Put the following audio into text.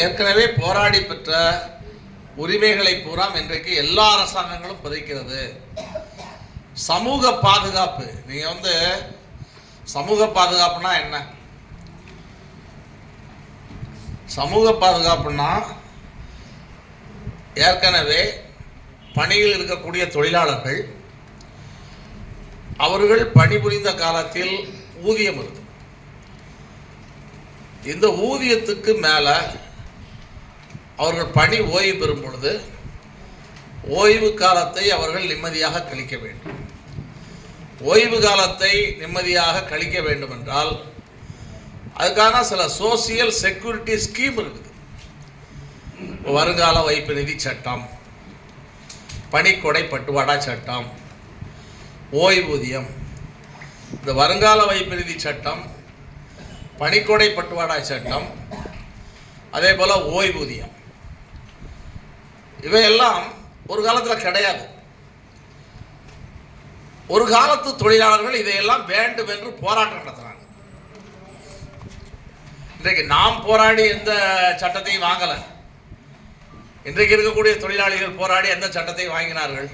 ஏற்கனவே போராடி பெற்ற உரிமைகளை பூரா இன்றைக்கு எல்லா அரசாங்கங்களும் புதைக்கிறது. சமூக பாதுகாப்பு, நீங்க சமூக பாதுகாப்புனா என்ன? சமூக பாதுகாப்புனா ஏற்கனவே பணியில் இருக்கக்கூடிய தொழிலாளர்கள் அவர்கள் பணிபுரிந்த காலத்தில் ஊதியம் இருக்கு. இந்த ஊதியத்துக்கு மேல அவர்கள் பணி ஓய்வு பெறும் பொழுது ஓய்வு காலத்தை அவர்கள் நிம்மதியாக கழிக்க வேண்டும். ஓய்வு காலத்தை நிம்மதியாக கழிக்க வேண்டும் என்றால் அதுக்கான சில சோசியல் செக்யூரிட்டி ஸ்கீம் இருக்குது. வருங்கால வைப்பு நிதி சட்டம், பணிக்கொடை பட்டுவாடா சட்டம், ஓய்வூதியம். இந்த வருங்கால வைப்பு நிதி சட்டம், பணிக்கொடை பட்டுவாடா சட்டம், அதே போல ஓய்வூதியம், இவையெல்லாம் ஒரு காலத்தில் கிடையாது. ஒரு காலத்து தொழிலாளர்கள் இதையெல்லாம் வேண்டும் என்று போராட்டம் நடத்தினாங்க. இன்றைக்கு நாம் போராடி எந்த சட்டத்தையும் வாங்கல. இன்றைக்கு இருக்கக்கூடிய தொழிலாளிகள் போராடி எந்த சட்டத்தையும் வாங்கினார்கள்?